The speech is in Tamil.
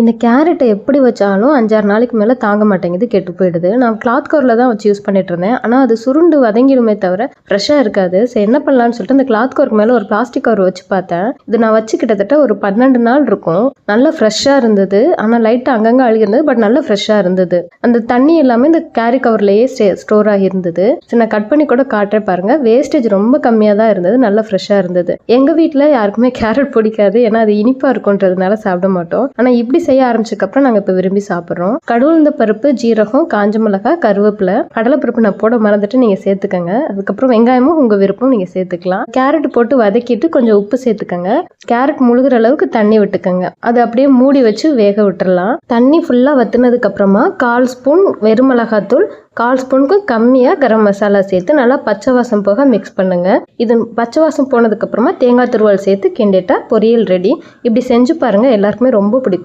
இந்த கேரட்டை எப்படி வச்சாலும் 5-6 நாளைக்கு மேலே தாங்க மாட்டேங்குது, கெட்டு போயிடுது. நான் கிளாத் கவரில் தான் வச்சு யூஸ் பண்ணிட்டு இருந்தேன். ஆனால் அது சுருண்டு வதங்கிடுமே தவிர ஃப்ரெஷ்ஷாக இருக்காது. சரி என்ன பண்ணலான்னு சொல்லிட்டு அந்த கிளாத் கவருக்கு மேலே ஒரு பிளாஸ்டிக் கவர் வச்சு பார்த்தேன். இது நான் வச்சு கிட்டத்தட்ட ஒரு 12 நாள் இருக்கும். நல்லா ஃப்ரெஷ்ஷாக இருந்தது. ஆனால் லைட்டாக அங்கங்கே அழுகிருந்தது, பட் நல்லா ஃப்ரெஷ்ஷாக இருந்தது. அந்த தண்ணி எல்லாமே இந்த கேரி கவர்லேயே ஸ்டோர் ஆகியிருந்தது. சரி நான் கட் பண்ணி கூட காட்டுறேன் பாருங்கள். வேஸ்டேஜ் ரொம்ப கம்மியாக தான் இருந்தது, நல்லா ஃப்ரெஷ்ஷாக இருந்தது. எங்கள் வீட்டில் யாருக்குமே கேரட் பிடிக்காது, ஏன்னா அது இனிப்பாக இருக்குன்றதுனால சாப்பிட மாட்டோம். ஆனால் இப்படி செய்ய ஆரம்பிச்சதுக்கப்புறம் நாங்கள் இப்போ விரும்பி சாப்பிட்றோம். கடவுளுந்த பருப்பு, ஜீரகம், காஞ்ச மிளகாய், கருவேப்பிலை, கடலைப்பருப்பு நான் போட மறந்துட்டு நீங்கள் சேர்த்துக்கங்க. அதுக்கப்புறம் வெங்காயமும் உங்கள் விருப்பம் நீங்கள் சேர்த்துக்கலாம். கேரட் போட்டு வதக்கிட்டு கொஞ்சம் உப்பு சேர்த்துக்கங்க. கேரட் முழுகிற அளவுக்கு தண்ணி விட்டுக்கங்க. அது அப்படியே மூடி வச்சு வேக விட்டுறலாம். தண்ணி ஃபுல்லாக வற்றினதுக்கு அப்புறமா 1/4 ஸ்பூன் வெறுமிளகாத்தூள், 1/4 ஸ்பூனுக்கு கம்மியாக கரம் மசாலா சேர்த்து நல்லா பச்சை வாசம் போக மிக்ஸ் பண்ணுங்க. இது பச்சை வாசம் போனதுக்கு அப்புறமா தேங்காய் துருவல் சேர்த்து கிண்டிட்டா பொரியல் ரெடி. இப்படி செஞ்சு பாருங்க, எல்லாருக்குமே ரொம்ப பிடிக்கும்.